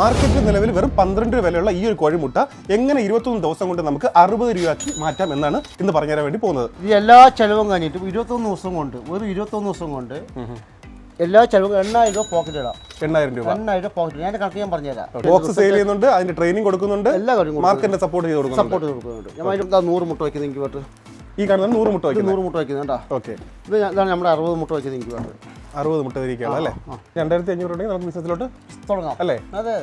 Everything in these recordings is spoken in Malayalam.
മാർക്കറ്റിൽ നിലവിൽ വെറും 12 രൂപ വിലയുള്ള ഈ ഒരു കോഴിമുട്ട എങ്ങനെ 21 ദിവസം കൊണ്ട് നമുക്ക് 60 രൂപയാക്കി മാറ്റാം എന്നാണ് ഇന്ന് പറഞ്ഞുതരാൻ വേണ്ടി പോകുന്നത്. ഈ എല്ലാ ചെലവും കഴിഞ്ഞിട്ടും 21 ദിവസം കൊണ്ട് വെറും 21 ദിവസം കൊണ്ട് എല്ലാ ചെലവും 8000 രൂപ പോക്കറ്റ് ഇടാം. 8000 രൂപ പോക്കറ്റ് ഞാൻ കണക്ക് ഞാൻ പറഞ്ഞുതരാം. ബോക്സ് സെയിൽ ചെയ്യുന്നുണ്ട്, അതിന്റെ ട്രെയിനിങ് കൊടുക്കുന്നുണ്ട്, എല്ലാ കാര്യങ്ങളും മാർക്കറ്റിനെ സപ്പോർട്ട് കൊടുക്കുന്നുണ്ട്. ഞാൻ 100 മുട്ട വയ്ക്കുന്ന ഇൻക്യുബേറ്റർ ഈ കാണുന്നത് 100 മുട്ട വയ്ക്കുന്നത് 100 മുട്ട വയ്ക്കുന്നുണ്ടോ? ഓക്കെ, ഇതാണ് നമ്മുടെ 60 മുട്ട വയ്ക്കുന്ന ഇൻക്യുബേറ്റർ. 60 മുട്ട ഇരിക്കുകയാണ് അല്ലേ? 2500 ഉണ്ടെങ്കിൽ നമുക്ക് ബിസിനസ്സിലോട്ട് തുടങ്ങാം അല്ലേ? അതെ.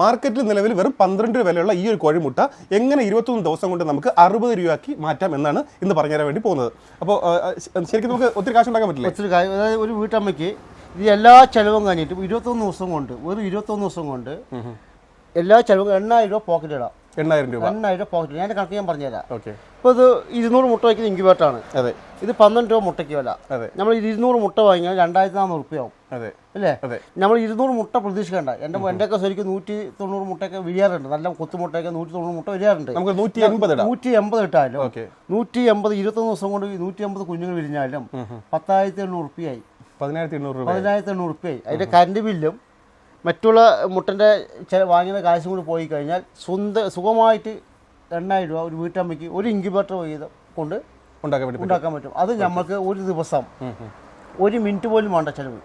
മാർക്കറ്റിൽ നിലവിൽ വെറും 12 രൂപ വിലയുള്ള ഈ ഒരു കോഴിമുട്ട എങ്ങനെ 21 ദിവസം കൊണ്ട് നമുക്ക് 60 രൂപയാക്കി മാറ്റാം എന്നാണ് ഇന്ന് പറഞ്ഞുതരാൻ വേണ്ടി പോകുന്നത്. അപ്പോൾ ശരിക്കും നമുക്ക് ഒത്തിരി കാശ് ഉണ്ടാക്കാൻ പറ്റില്ല. ഒത്തിരി കാര്യം, അതായത് ഒരു വീട്ടമ്മയ്ക്ക് ഇത് എല്ലാ ചെലവും കഴിഞ്ഞിട്ടും 21 ദിവസം കൊണ്ട് വെറും 21 ദിവസം കൊണ്ട് എല്ലാ ചെലവും 8000 രൂപ പോക്കറ്റ് ഇടാം. 8000 രൂപ പോക്കറ്റ്. ഞാൻ കണക്ക് ഞാൻ പറഞ്ഞുതരാം. ഓക്കെ, ഇപ്പോൾ ഇത് 200 മുട്ട വയ്ക്കുന്ന ഇൻക്യുബേറ്ററാണ്. അതെ. ഇത് 12 രൂപ മുട്ടയ്ക്ക് വില. അതെ. നമ്മൾ 200 മുട്ട വാങ്ങിയാൽ 2400 രൂപയാവും. അതെ അല്ലേ? അതെ. നമ്മൾ 200 മുട്ട പ്രതീക്ഷിക്കേണ്ട. എൻ്റെയൊക്കെ ശരിക്കും 190 മുട്ടയൊക്കെ വിരിയാറുണ്ട്. നല്ല കൊത്തുമുട്ടയൊക്കെ 190 മുട്ട വിരിയാറുണ്ട്. നമുക്ക് 180 ഇട്ടാലും 180 21 ദിവസം കൊണ്ട് 180 കുഞ്ഞുങ്ങൾ വിരിഞ്ഞാലും 10,800 റുപ്യയായി. 18,800 റുപ്യയായി. അതിൻ്റെ കറണ്ട് ബില്ലും മറ്റുള്ള മുട്ടൻ്റെ വാങ്ങിയ കാശും കൂടി പോയി കഴിഞ്ഞാൽ സുഖമായിട്ട് 8000 രൂപ ഒരു വീട്ടമ്മയ്ക്ക് ഒരു ഇൻക്യുബേറ്റർ വീതം കൊണ്ട് ഉണ്ടാക്കാൻ പറ്റും. അത് നമുക്ക് ഒരു ദിവസം 1 മിനിറ്റ് പോലും വേണ്ട ചിലവ്.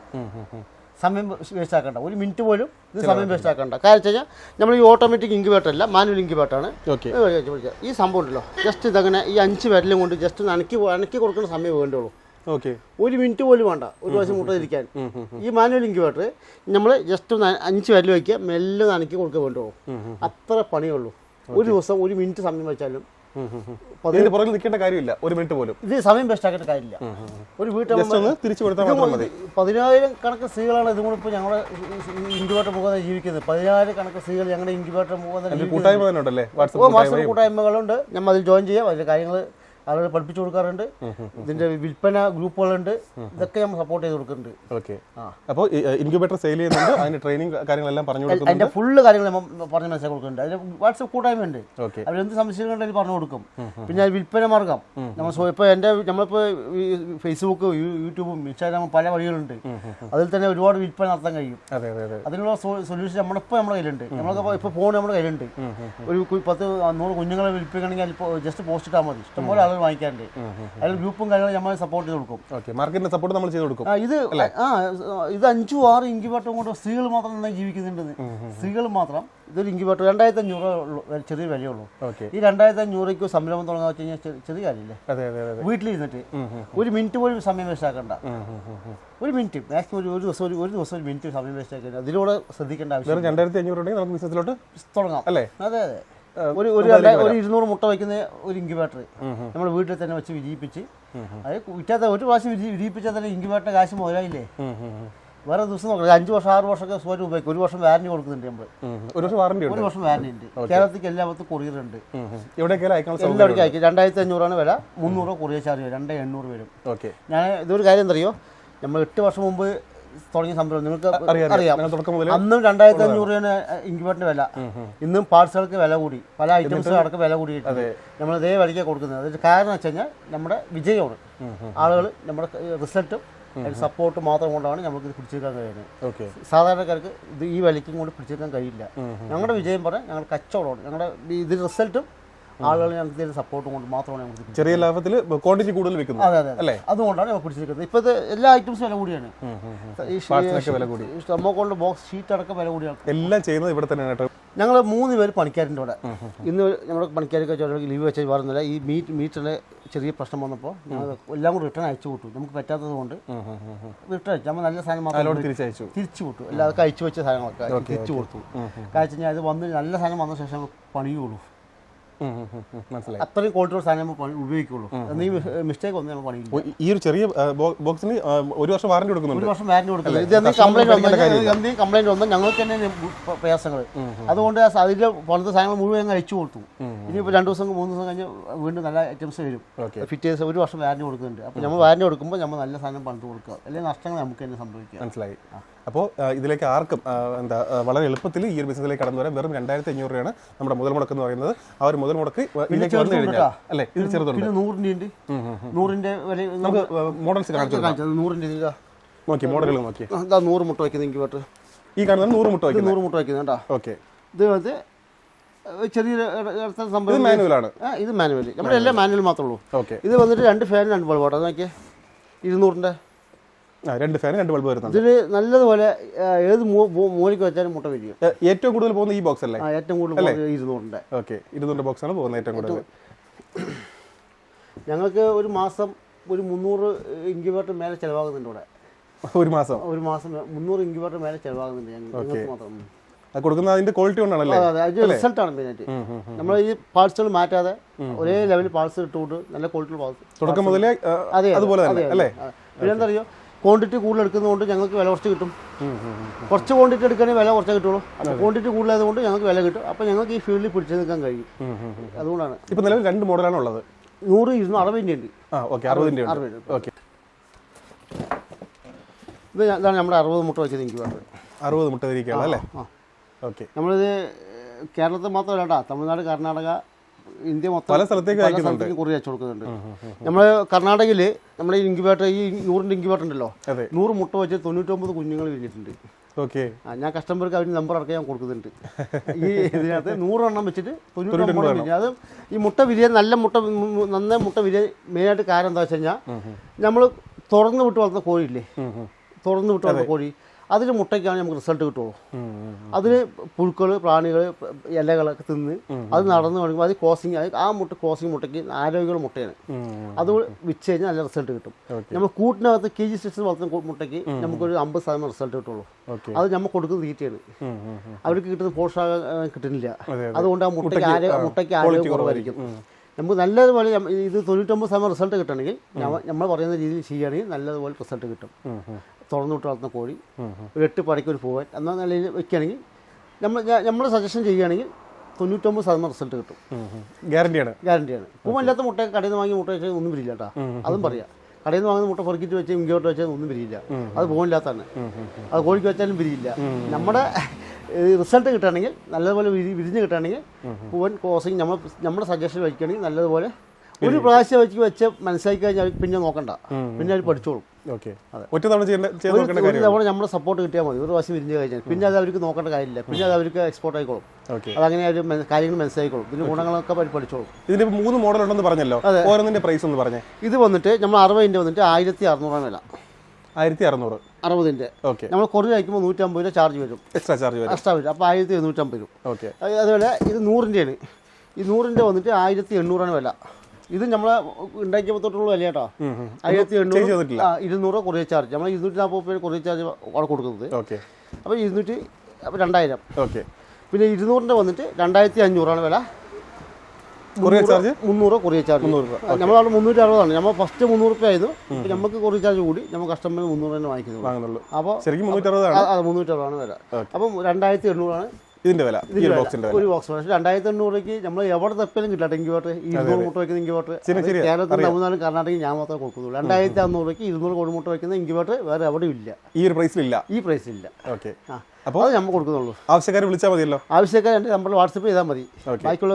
സമയം വേസ്റ്റ് ആക്കണ്ട. 1 മിനിറ്റ് പോലും ഇത് സമയം വേസ്റ്റ് ആക്കണ്ട. കാരണം വെച്ച് കഴിഞ്ഞാൽ നമ്മൾ ഈ ഓട്ടോമാറ്റിക് ഇൻക്യുബേറ്റർ അല്ല, മാനുവൽ ഇൻക്യുബേറ്ററാണ്. ഈ സംഭവം ഉണ്ടല്ലോ, ജസ്റ്റ് ഇതങ്ങനെ ഈ 5 വിരലും കൊണ്ട് ജസ്റ്റ് നനക്കി കൊടുക്കുന്ന സമയം വേണ്ടുള്ളൂ. 1 മിനിറ്റ് പോലും വേണ്ട ഒരു പ്രാവശ്യം മുട്ട ഇരിക്കാൻ. ഈ മാനുവൽ ഇൻക്യുബേറ്റർ നമ്മൾ ജസ്റ്റ് 5 വിരൽ വയ്ക്കുക, മെല്ലെ നനക്കി കൊടുക്കുക വേണ്ടുള്ളൂ. അത്ര പണിയുള്ളൂ. ഒരു ദിവസം 1 മിനിറ്റ് സമയം വെച്ചാലും പുറകിൽ നിൽക്കേണ്ട കാര്യമില്ല. 1 മിനിറ്റ് പോലും ഇത് സമയം വേസ്റ്റ് ആക്കേണ്ട കാര്യമില്ല. ഒരു വീട്ടിൽ 10,000 കണക്ക് സ്ത്രീകളാണ് ഇതും കൂടെ ഇപ്പോൾ ഞങ്ങളുടെ ഇൻക്യുബേറ്റർ മുഖേന ജീവിക്കുന്നത്. 10,000 കണക്ക് സ്ത്രീകൾ ഞങ്ങളുടെ ഇൻക്യുബേറ്റർ മുഖേന കൂട്ടായ്മകളുണ്ട്. നമ്മൾ അതിൽ ജോയിൻ ചെയ്യാം. അതിൻ്റെ കാര്യങ്ങൾ ആളുകൾ പഠിപ്പിച്ചു കൊടുക്കാറുണ്ട്. ഇതിന്റെ വിൽപ്പന ഗ്രൂപ്പുകളുണ്ട്. ഇതൊക്കെ നമ്മൾ സപ്പോർട്ട് ചെയ്ത് കൊടുക്കുന്നുണ്ട്. ഓക്കെ, അപ്പോൾ ഇൻക്യുബേറ്റർ സെയിൽ ചെയ്യുന്നുണ്ട്, അതിന്റെ ട്രെയിനിങ് കാര്യങ്ങളെല്ലാം പറഞ്ഞു കൊടുക്കുന്നുണ്ട്. അതിന്റെ ഫുള്ള് കാര്യങ്ങൾ പറഞ്ഞ് മനസ്സിലാക്കി കൊടുക്കുന്നുണ്ട്. അതിന്റെ വാട്സ്ആപ്പ് കൂട്ടായ്മ ഉണ്ട്. അവരെന്ത് സംശയങ്ങളുണ്ടെങ്കിൽ പറഞ്ഞു കൊടുക്കും. പിന്നെ വിൽപ്പന മാർഗം നമ്മൾ ഇപ്പോൾ നമ്മളിപ്പോൾ ഫേസ്ബുക്ക്, യൂട്യൂബും ഇൻസ്റ്റാഗ്രാമും പല വഴികളുണ്ട്. അതിൽ തന്നെ ഒരുപാട് വിൽപ്പന നടത്താൻ കഴിയും. അതിനുള്ള സൊല്യൂഷൻ നമ്മുടെ കയ്യിലുണ്ട്. നമ്മൾക്ക് ഇപ്പോൾ ഫോൺ നമ്മുടെ കയ്യിലുണ്ട്. ഒരു 10-100 കുഞ്ഞുങ്ങളെ വിൽപ്പിക്കണമെങ്കിൽ ജസ്റ്റ് പോസ്റ്റ് ഇട്ടാൽ മതി. ഇഷ്ടംപോലെ ആളുകൾ വാങ്ങിക്കാറുണ്ട്. അതിൽ ഗ്രൂപ്പും കാര്യങ്ങളും നമ്മൾ സപ്പോർട്ട് ചെയ്ത് കൊടുക്കും. മാർക്കറ്റിന്റെ സപ്പോർട്ട് നമ്മൾ ചെയ്ത് കൊടുക്കും. ഇത് 5-6 ഇൻക്യുബേറ്റർ കൊണ്ട് സ്ത്രീകൾ മാത്രം നന്നായി ജീവിക്കുന്നുണ്ട്. സ്ത്രീകൾ മാത്രം. ഇതൊരു ഇൻക്യുബേറ്റർ 2,500 ചെറിയ വിലയുള്ളൂ. ഈ 2,500 സംരംഭം തുടങ്ങാൻ വെച്ച് കഴിഞ്ഞാൽ ചെറിയ കാര്യമില്ലേ? വീട്ടിലിരുന്നിട്ട് 1 മിനിറ്റ് പോലും സമയം വേസ്റ്റ് ആക്കണ്ട. 1 മിനിറ്റ് മാക്സിമം ഒരു ദിവസം 1 മിനിറ്റ് സമയം വേസ്റ്റ് ആക്കണ്ട. അതിലൂടെ ശ്രദ്ധിക്കേണ്ട ആവശ്യം. 2,500 ഉണ്ടെങ്കിൽ നമുക്ക് ബിസിനസ്സിലോട്ട് തുടങ്ങാം അല്ലേ? അതെ. ഒരു 200 മുട്ട വയ്ക്കുന്ന ഒരു ഇൻക്യുബേറ്റർ നമ്മൾ വീട്ടിൽ തന്നെ വെച്ച് വിരിയിപ്പിച്ച് അത് വിറ്റാത്ത ഒരു പ്രാവശ്യം വിരിയിപ്പിച്ചാൽ തന്നെ ഇൻക്യുബേറ്ററിന്റെ കാശ് മുതലായില്ലേ? വേറെ ദിവസം നോക്കാം. 5 വർഷം 6 വർഷമൊക്കെ സ്വയം ഉപയോഗിക്കും. 1 വർഷം വാറന്റി കൊടുക്കുന്നുണ്ട് നമ്മൾ. 1 വർഷം വാറന്റി ഉണ്ട്. കേരളത്തിൽ എല്ലാവർക്കും കൊറിയർ ഉണ്ട്. എല്ലാവർക്കും അയക്കും. 2,500 വില. 300 കൊറിയർ ചാർജ് വരും. 2,800 വരും. ഞാൻ ഇതൊരു കാര്യം എന്തറിയോ, നമ്മൾ 8 വർഷം മുമ്പ് തുടങ്ങിയ സംരംഭം നിങ്ങൾക്ക് അറിയാം. അന്നും 2,500 ഇൻക്യുബേറ്ററിന്റെ വില. ഇന്നും പാർട്സുകൾക്ക് വില കൂടി, പല ഐറ്റംസുകൾ അടക്കം വില കൂടിയിട്ട് നമ്മൾ ഇതേ വിലയ്ക്ക് കൊടുക്കുന്നത്. അതിന്റെ കാരണം വെച്ച് കഴിഞ്ഞാൽ നമ്മുടെ വിജയമാണ്. ആളുകൾ നമ്മുടെ റിസൾട്ടും സപ്പോർട്ട് മാത്രം കൊണ്ടാണ് നമുക്ക് ഇത് പിടിച്ചെടുക്കാൻ കഴിയുന്നത്. സാധാരണക്കാർക്ക് ഇത് ഈ വിലയ്ക്കും കൂടി പിടിച്ചെടുക്കാൻ കഴിയില്ല. ഞങ്ങളുടെ വിജയം പറഞ്ഞാൽ ഞങ്ങളുടെ കച്ചവടമാണ്. ഞങ്ങളുടെ ഇതിന്റെ റിസൾട്ടും ആളുകൾ ഞങ്ങൾക്ക് സപ്പോർട്ടും കൊണ്ട് മാത്രമാണ് നമുക്ക് ചെറിയ ലാഭത്തിൽ ക്വാണ്ടിറ്റി കൂടുതൽ വെക്കുന്നത്. അതെ, അതുകൊണ്ടാണ് ഞങ്ങൾ പിടിച്ചെടുക്കുന്നത്. ഇപ്പോഴത്തെ എല്ലാ ഐറ്റംസും വില കൂടിയാണ്. കൊണ്ട് ബോക്സ് ഷീറ്റ് അടക്കം വില കൂടിയാണ്. എല്ലാം ചെയ്യുന്നത് ഇവിടെ തന്നെയാണ്. ഞങ്ങൾ 3 പേര് പണിക്കാരുണ്ട് ഇവിടെ. ഇന്ന് നമ്മുടെ പണിക്കാരൊക്കെ ലീവ് വെച്ചാൽ പറയുന്നില്ല. ഈ മീറ്റിന്റെ ചെറിയ പ്രശ്നം വന്നപ്പോൾ ഞങ്ങൾ എല്ലാം കൂടി റിട്ടേൺ അയച്ചു വിട്ടു. നമുക്ക് പറ്റാത്തത് കൊണ്ട് റിട്ടേൺ അയച്ചു. നമ്മൾ നല്ല സാധനം മാത്രം തിരിച്ചു വിട്ടു. എല്ലാവർക്കും അയച്ചു വെച്ച സാധനങ്ങളൊക്കെ തിരിച്ചു കൊടുത്തു. കാഴ്ച കഴിഞ്ഞാൽ അത് വന്ന് നല്ല സാധനം വന്ന ശേഷം പണിയുള്ളൂ. അത്രയും ക്വാളിറ്റിയുള്ള സാധനം ഉപയോഗിക്കുള്ളൂ. മിസ്റ്റേക്ക് ഒന്നും നമ്മൾ പണിയില്ല. ഈ ഒരു ചെറിയ ബോക്സിന് 1 വർഷം വാറന്റി കൊടുക്കുന്നുണ്ട്. 1 വർഷം വാറന്റി കൊടുക്കുന്നത്. ഇത് എന്തെങ്കിലും കംപ്ലൈന്റ് വന്നാൽ ഞങ്ങൾക്ക് തന്നെ പ്രയാസങ്ങൾ. അതുകൊണ്ട് അതിൽ പണിത സാധനങ്ങൾ മുഴുവൻ അയച്ചു കൊടുത്തു. ഇനിയിപ്പോൾ 2 ദിവസം 3 ദിവസം കഴിഞ്ഞ് വീണ്ടും നല്ല ഐറ്റംസ് വരും. ഫിറ്റേഴ്സ് 1 വർഷം വാറന്റി കൊടുക്കുന്നുണ്ട്. അപ്പോൾ നമ്മൾ വാറന്റി കൊടുക്കുമ്പോൾ നമ്മൾ നല്ല സാധനം പണിത് കൊടുക്കുക. അല്ലെങ്കിൽ നഷ്ടങ്ങൾ നമുക്ക് തന്നെ സംഭവിക്കുക. മനസ്സിലായി. അപ്പോൾ ഇതിലേക്ക് ആർക്കും വളരെ എളുപ്പത്തിൽ ഈ ഒരു ബിസിനസ്സിലേക്ക് കടന്നു വരാൻ വെറും 2,500 രൂപയാണ് നമ്മുടെ മുതൽ മുടക്ക് എന്ന് പറയുന്നത്. ആ ഒരു മുതൽ മുടക്ക് പിന്നെ ഇതിലേക്ക് വന്നു ചെറുതുണ്ട് കഴിഞ്ഞാൽ കേട്ടോ. അല്ലേ ഇത് ചെറുതുണ്ട്. പിന്നെ 100ന്റെ ഉണ്ട്. 100ന്റെ വില നമുക്ക് മോഡൽസ് കാണിച്ചു കൊടുക്കാം. 100ന്റെ ഇതാ നോക്കി മോഡലുകൾ നോക്കി. 100 മുട്ട വയ്ക്കുന്ന ഇൻക്യുബേറ്റർ. ഈ കാണുന്നത് 100 മുട്ട വയ്ക്കുന്നത്. 100 മുട്ട വയ്ക്കുന്നത് കേട്ടോ. ഓക്കെ. ഇത് അത് ചെറിയ സംഭവം. ഇത് മാനുവലാണ്. ഇത് മാനുവൽ. നമ്മുടെ എല്ലാം മാനുവൽ മാത്രമേ ഉള്ളൂ. ഓക്കെ. ഇത് വന്നിട്ട് 2 ഫാൻ 2 ബൾബ് കേട്ടോ. നോക്കിയേ 200ന്റെ 2 ഫാൻ 2 ബൾബ് വരുന്നുണ്ട്. ഇതിൽ നല്ലതുപോലെ ഏത് മൂലയ്ക്ക് വെച്ചാലും മുട്ട വിരിയും. ഏറ്റവും കൂടുതൽ പോകുന്ന ഈ ബോക്സ് അല്ലേ? ഏറ്റവും കൂടുതൽ 200ന്റെ. ഓക്കെ. 200 ബോക്സ് ആണ് പോകുന്നത് ഏറ്റവും കൂടുതൽ. ഞങ്ങൾക്ക് ഒരു മാസം ഒരു 300 ഇൻക്യുബേറ്റർ മേലെ ചിലവാകുന്നുണ്ട് ഇവിടെ. ഒരു മാസം 300 ഇൻക്യുബേറ്റർ മേലെ ചിലവാകുന്നുണ്ട് ഞങ്ങൾക്ക് മാത്രം. അത് കൊടുക്കുന്ന അതിന്റെ ക്വാളിറ്റി കൊണ്ടാണല്ലേ? അതെ, അത് റിസൾട്ടാണ് മെയിനായിട്ട്. നമ്മൾ ഈ പാർട്സുകൾ മാറ്റാതെ ഒരേ ലെവലിൽ പാർട്സ് ഇട്ടുകൊണ്ട് നല്ല ക്വാളിറ്റി പാർട്സ് തുടക്കം മുതലേ അതുപോലെ തന്നെ അല്ലേ? പിന്നെ എന്താ അറിയോ, ക്വാണ്ടിറ്റി കൂടുതൽ എടുക്കുന്നതുകൊണ്ട് ഞങ്ങൾക്ക് വില കുറച്ച് കിട്ടും. കുറച്ച് ക്വാണ്ടിറ്റി എടുക്കുകയാണെങ്കിൽ വില കുറച്ചേ കിട്ടുള്ളൂ. അപ്പോൾ ക്വാണ്ടിറ്റി കൂടുതലായതുകൊണ്ട് ഞങ്ങൾക്ക് വില കിട്ടും. അപ്പോൾ ഞങ്ങൾക്ക് ഈ ഫീൽഡിൽ പിടിച്ചു നിൽക്കാൻ കഴിയും. അതുകൊണ്ടാണ്. ഇപ്പം നിലവിൽ 2 മോഡലാണ് ഉള്ളത്. 100, 260 ഉണ്ട്. ഓക്കെ. 60 ഉണ്ട്. ഓക്കെ. ഇതാണ് നമ്മുടെ 60 മുട്ട വെച്ചത് ഇൻക്യുബേറ്റർ. 60 മുട്ട വിരിക്കുകയാണ് അല്ലേ? ഓക്കെ. നമ്മളിത് കേരളത്തിൽ മാത്രമല്ല കേട്ടോ, തമിഴ്നാട്, കർണാടക, ഇന്ത്യ മൊത്തം പല സ്ഥലത്തേക്ക് കുറി അയച്ചു കൊടുക്കുന്നുണ്ട്. നമ്മൾ കർണാടകയിൽ നമ്മുടെ ഈ ഇൻക്യുബേറ്റർ, ഈ 100ന്റെ ഇൻക്യുബേറ്റർ ഉണ്ടല്ലോ, 100 മുട്ട വെച്ച് 99 കുഞ്ഞുങ്ങൾ വിരിഞ്ഞിട്ടുണ്ട്. ഓക്കെ. ഞാൻ കസ്റ്റമർക്ക് അവരുടെ നമ്പർ അടക്കം ഞാൻ കൊടുക്കുന്നുണ്ട്. ഈ ഇതിനകത്ത് 100 എണ്ണം വെച്ചിട്ട് 99 വിരിഞ്ഞു. അത് ഈ മുട്ട വിരിയാൻ നന്നായി മുട്ട വിരിയാൻ മെയിനായിട്ട് കാരണം എന്താ വെച്ച് കഴിഞ്ഞാൽ, നമ്മൾ തുറന്ന് വിട്ട് വളർത്തുന്ന കോഴിയില്ലേ, തുറന്ന് വിട്ട് വളർത്തുന്ന കോഴി, അതിന് മുട്ടയ്ക്കാണ് നമുക്ക് റിസൾട്ട് കിട്ടുള്ളൂ. അതിന് പുഴുക്കൾ, പ്രാണികൾ, ഇലകളൊക്കെ തിന്ന് അത് നടന്ന് വേണമെങ്കിൽ അത് ക്രോസിങ്, ആ ക്രോസിങ് മുട്ടയ്ക്ക് ആരോഗ്യമുള്ള മുട്ടയാണ്. അത് വിച്ച് കഴിഞ്ഞാൽ നല്ല റിസൾട്ട് കിട്ടും. നമ്മൾ കൂട്ടിനകത്ത് KG സിസ്റ്റം വളർത്തുന്ന മുട്ടയ്ക്ക് നമുക്കൊരു 50% റിസൾട്ട് കിട്ടുള്ളൂ. അത് നമ്മൾ കൊടുക്കുന്ന തീറ്റയാണ്. അവർക്ക് കിട്ടുന്ന പോഷകം കിട്ടുന്നില്ല. അതുകൊണ്ട് ആ മുട്ടയ്ക്ക് ആരോഗ്യം കുറവായിരിക്കും. നമുക്ക് നല്ലതുപോലെ ഇത് 99% റിസൾട്ട് കിട്ടണമെങ്കിൽ നമ്മൾ പറയുന്ന രീതിയിൽ ചെയ്യുകയാണെങ്കിൽ നല്ലതുപോലെ റിസൾട്ട് കിട്ടും. തുറന്നു വിട്ട് വളർത്തുന്ന കോഴി ഒരു 8 പടയ്ക്ക് ഒരു പൂവൻ എന്ന നിലയിൽ വെക്കുകയാണെങ്കിൽ നമ്മൾ സജഷൻ ചെയ്യുകയാണെങ്കിൽ 99% റിസൾട്ട് കിട്ടും. ഗ്യാരണ്ടിയാണ്. പൂവല്ലാത്ത മുട്ട കടയിൽ നിന്ന് വാങ്ങിയ മുട്ട വെച്ചാൽ ഒന്നും വരില്ല കേട്ടോ. അതും പറയാം. കടയിൽ നിന്ന് വാങ്ങുന്ന മുട്ട പൊറുക്കിട്ട് വെച്ച് ഇങ്ങോട്ട് വെച്ചാൽ ഒന്നും വരില്ല. അത് പൂവല്ലാത്തതാണ്. അത് കോഴിക്ക് വെച്ചാലും വിരിയില്ല. നമ്മുടെ റിസൾട്ട് കിട്ടുകയാണെങ്കിൽ നല്ലതുപോലെ വിരിഞ്ഞ് കിട്ടുകയാണെങ്കിൽ പൂവൻ ക്രോസിങ് നമ്മുടെ സജഷൻ വയ്ക്കുകയാണെങ്കിൽ നല്ലതുപോലെ ഒരു പ്രാവശ്യം വെച്ച് മനസ്സിലാക്കി കഴിഞ്ഞാൽ പിന്നെ നോക്കണ്ട, പിന്നെ അവർ പഠിച്ചോളും. ഒരു തവണ നമ്മുടെ സപ്പോർട്ട് കിട്ടിയാൽ മതി. ഒരു പ്രാവശ്യം വിരിഞ്ഞ് കഴിഞ്ഞാൽ പിന്നെ അത് അവർക്ക് നോക്കേണ്ട കാര്യമില്ല. പിന്നെ അത് അവർക്ക് എക്സ്പോർട്ട് ആയിക്കോളും. അതങ്ങനെ അവർ കാര്യങ്ങൾ മനസ്സിലായിക്കോളും. ഇതിന്റെ ഗുണങ്ങളൊക്കെ അവർ പഠിച്ചോളും. ഇതിന്റെ 3 മോഡൽ ഉണ്ടെന്ന് പറഞ്ഞല്ലോ, ഓരോന്നിന്റെ പ്രൈസ് ഒന്ന് പറഞ്ഞേ. ഇത് വന്നിട്ട് നമ്മൾ 60ന്റെ വന്നിട്ട് 1600 വില. 1600. 60ന്റെ നമ്മൾ കുറഞ്ഞ് അയക്കുമ്പോൾ 150 രൂപ ചാർജ് വരും. എക്സ്ട്രാ വരും. അപ്പോൾ 1750 വരും. അതുപോലെ ഇത് 100ന്റെയാണ്. ഈ 100ന്റെ വന്നിട്ട് 1800 വില. ഇത് നമ്മളെ ഉണ്ടാക്കിയപ്പോൾ തൊട്ടുള്ള വില കേട്ടോ. 1800. 200 കൊറിയർ ചാർജ്. നമ്മൾ 240 രൂപ കൊറിയർ ചാർജ് അവിടെ കൊടുക്കുന്നത്. അപ്പോൾ 2000. പിന്നെ 200ന്റെ വന്നിട്ട് 2500 വില. 300 കൊറിയർ ചാർജ്. നമ്മളവിടെ 360 നമ്മൾ ഫസ്റ്റ് 300 രൂപ ആയിരുന്നു. നമുക്ക് കൊറിയർ ചാർജ് കൂടി നമ്മൾ കസ്റ്റമർ 300 തന്നെ വാങ്ങിക്കുന്നത്. അപ്പോൾ 360 വില. അപ്പം 2800 ഇതിന്റെ വില. ഒരു ബോക്സ് 2800 നമ്മൾ എവിടെ തപ്പാലും കിട്ടില്ല. ഇൻക്യുബേറ്റർ 200 മുട്ട വയ്ക്കുന്ന ഇൻക്യുബേറ്റർ കേരളത്തിൽ, തമിഴ്നാട്, കർണാടകയിൽ ഞാൻ മാത്രമേ കൊടുക്കുന്നുള്ളൂ. 2600 200 കോഴിമുട്ട വയ്ക്കുന്ന ഇൻക്യുബേറ്റർ വേറെ എവിടെയും ഇല്ല. ഈ പ്രൈസിലില്ല. അപ്പോൾ അത് നമ്മൾ കൊടുക്കുന്നുള്ളൂ. ആവശ്യക്കാരെ വിളിച്ചാൽ മതിയല്ലോ. ആവശ്യക്കാരെ നമ്മൾ വാട്സപ്പ് ചെയ്താൽ മതി. ബാക്കിയുള്ള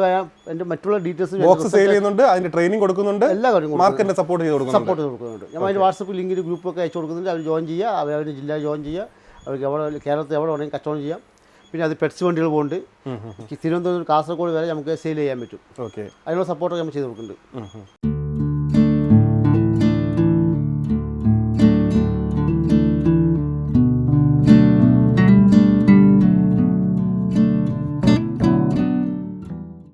എൻ്റെ മറ്റുള്ള ഡീറ്റെയിൽസ് ബോക്സ് സെയിൽ ചെയ്യുന്നുണ്ട്, അതിന്റെ ട്രെയിനിങ് കൊടുക്കുന്നുണ്ട്, എല്ലാ കാര്യങ്ങളും മാർക്കറ്റിനെ സപ്പോർട്ട് കൊടുക്കുന്നുണ്ട്. ഞാൻ അതിന്റെ വാട്സപ്പ് ലിങ്കിൽ ഗ്രൂപ്പൊക്കെ അയച്ചു കൊടുക്കുന്നുണ്ട്. അവർ ജോയിൻ ചെയ്യുക, അവരുടെ ജില്ല ജോയിൻ ചെയ്യുക. അവർക്ക് കേരളത്തിൽ എവിടെ വേണമെങ്കിൽ കച്ചവടം ചെയ്യാം. പിന്നെ അത് പെറ്റ്സ് വണ്ടികൾ പോകുന്നുണ്ട്. തിരുവനന്തപുരം, കാസർഗോഡ് വരെ നമുക്ക് സെയിൽ ചെയ്യാൻ പറ്റും. അതിനുള്ള സപ്പോർട്ടൊക്കെ നമ്മൾ ചെയ്ത് കൊടുക്കുന്നുണ്ട്.